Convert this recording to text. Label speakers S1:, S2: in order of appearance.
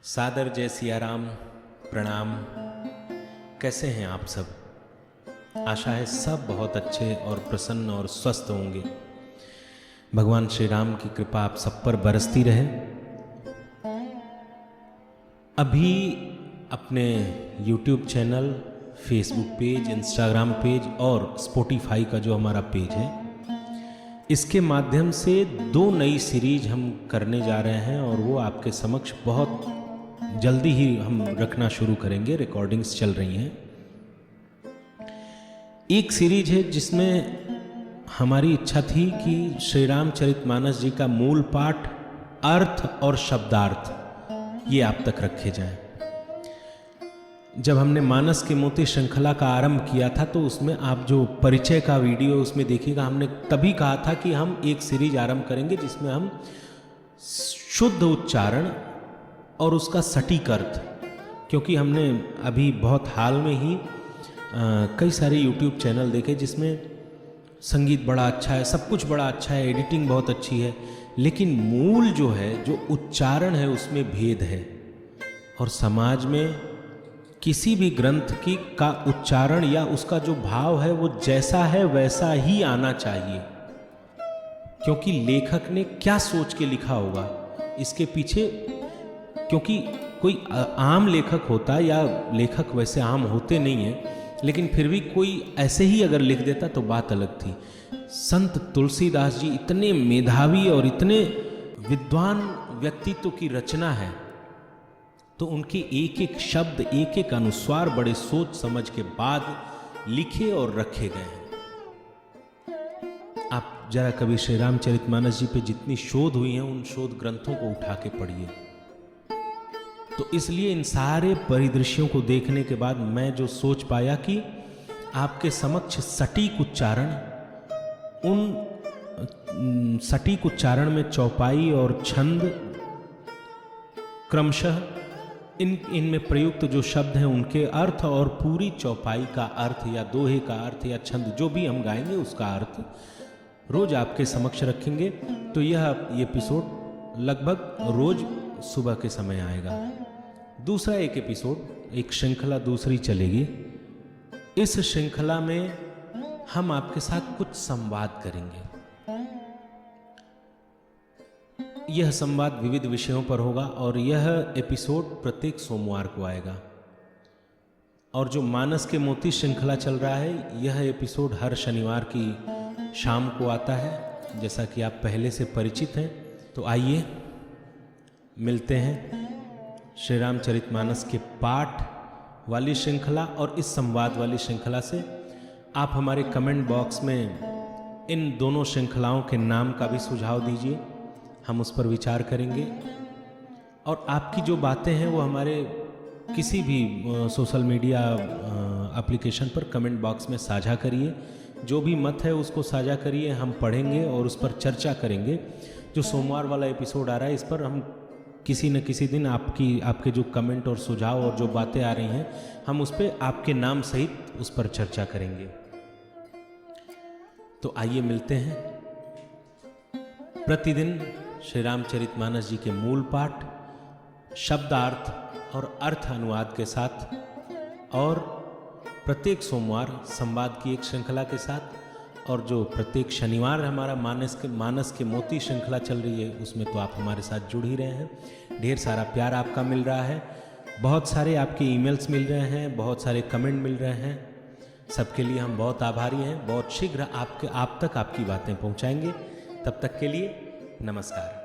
S1: सादर जय सिया राम, प्रणाम। कैसे हैं आप सब? आशा है सब बहुत अच्छे और प्रसन्न और स्वस्थ होंगे। भगवान श्री राम की कृपा आप सब पर बरसती रहे। अभी अपने YouTube channel, Facebook page, Instagram page और स्पॉटिफाई का जो हमारा पेज है, इसके माध्यम से 2 नई सीरीज हम करने जा रहे हैं और वो आपके समक्ष बहुत जल्दी ही हम रखना शुरू करेंगे। रिकॉर्डिंग्स चल रही हैं। एक सीरीज है जिसमें हमारी इच्छा थी कि श्री रामचरितमानस जी का मूल पाठ, अर्थ और शब्दार्थ ये आप तक रखे जाएं। जब हमने मानस के मोती श्रृंखला का आरंभ किया था तो उसमें आप जो परिचय का वीडियो उसमें देखिएगा, हमने तभी कहा था कि हम एक सीरीज आरंभ करेंगे जिसमें हम शुद्ध उच्चारण और उसका सटीक अर्थ, क्योंकि हमने अभी बहुत हाल में ही कई सारे YouTube चैनल देखे जिसमें संगीत बड़ा अच्छा है, सब कुछ बड़ा अच्छा है, एडिटिंग बहुत अच्छी है, लेकिन मूल जो है, जो उच्चारण है, उसमें भेद है। और समाज में किसी भी ग्रंथ की का उच्चारण या उसका जो भाव है वो जैसा है वैसा ही आना चाहिए, क्योंकि लेखक ने क्या सोच के लिखा होगा इसके पीछे। क्योंकि कोई आम लेखक होता या लेखक वैसे आम होते नहीं हैं, लेकिन फिर भी कोई ऐसे ही अगर लिख देता तो बात अलग थी। संत तुलसीदास जी इतने मेधावी और इतने विद्वान व्यक्तित्व की रचना है, तो उनके एक एक शब्द, एक एक अनुस्वार बड़े सोच समझ के बाद लिखे और रखे गए हैं। आप जरा कभी श्री रामचरितमानस जी पे जितनी शोध हुई हैं उन शोध ग्रंथों को उठा के पढ़िए। तो इसलिए इन सारे परिदृश्यों को देखने के बाद मैं जो सोच पाया कि आपके समक्ष सटीक उच्चारण, उन सटीक उच्चारण में चौपाई और छंद क्रमशः इनमें प्रयुक्त जो शब्द हैं उनके अर्थ और पूरी चौपाई का अर्थ या दोहे का अर्थ या छंद जो भी हम गाएंगे उसका अर्थ रोज आपके समक्ष रखेंगे। तो यह एपिसोड लगभग रोज सुबह के समय आएगा। दूसरा एक एपिसोड, एक श्रृंखला दूसरी चलेगी। इस श्रृंखला में हम आपके साथ कुछ संवाद करेंगे। यह संवाद विविध विषयों पर होगा और यह एपिसोड प्रत्येक सोमवार को आएगा। और जो मानस के मोती श्रृंखला चल रहा है, यह एपिसोड हर शनिवार की शाम को आता है, जैसा कि आप पहले से परिचित हैं। तो आइए मिलते हैं श्री रामचरितमानस के पाठ वाली श्रृंखला और इस संवाद वाली श्रृंखला से। आप हमारे कमेंट बॉक्स में इन दोनों श्रृंखलाओं के नाम का भी सुझाव दीजिए, हम उस पर विचार करेंगे। और आपकी जो बातें हैं वो हमारे किसी भी सोशल मीडिया एप्लीकेशन पर कमेंट बॉक्स में साझा करिए। जो भी मत है उसको साझा करिए, हम पढ़ेंगे और उस पर चर्चा करेंगे। जो सोमवार वाला एपिसोड आ रहा है, इस पर हम किसी न किसी दिन आपके जो कमेंट और सुझाव और जो बातें आ रही हैं, हम उस पर आपके नाम सहित उस पर चर्चा करेंगे। तो आइए मिलते हैं प्रतिदिन श्री रामचरितमानस जी के मूल पाठ, शब्दार्थ और अर्थ अनुवाद के साथ, और प्रत्येक सोमवार संवाद की एक श्रृंखला के साथ। और जो प्रत्येक शनिवार हमारा मानस के मोती श्रृंखला चल रही है, उसमें तो आप हमारे साथ जुड़ ही रहे हैं। ढेर सारा प्यार आपका मिल रहा है, बहुत सारे आपके ईमेल्स मिल रहे हैं, बहुत सारे कमेंट मिल रहे हैं। सबके लिए हम बहुत आभारी हैं। बहुत शीघ्र आप तक आपकी बातें पहुंचाएंगे। तब तक के लिए नमस्कार।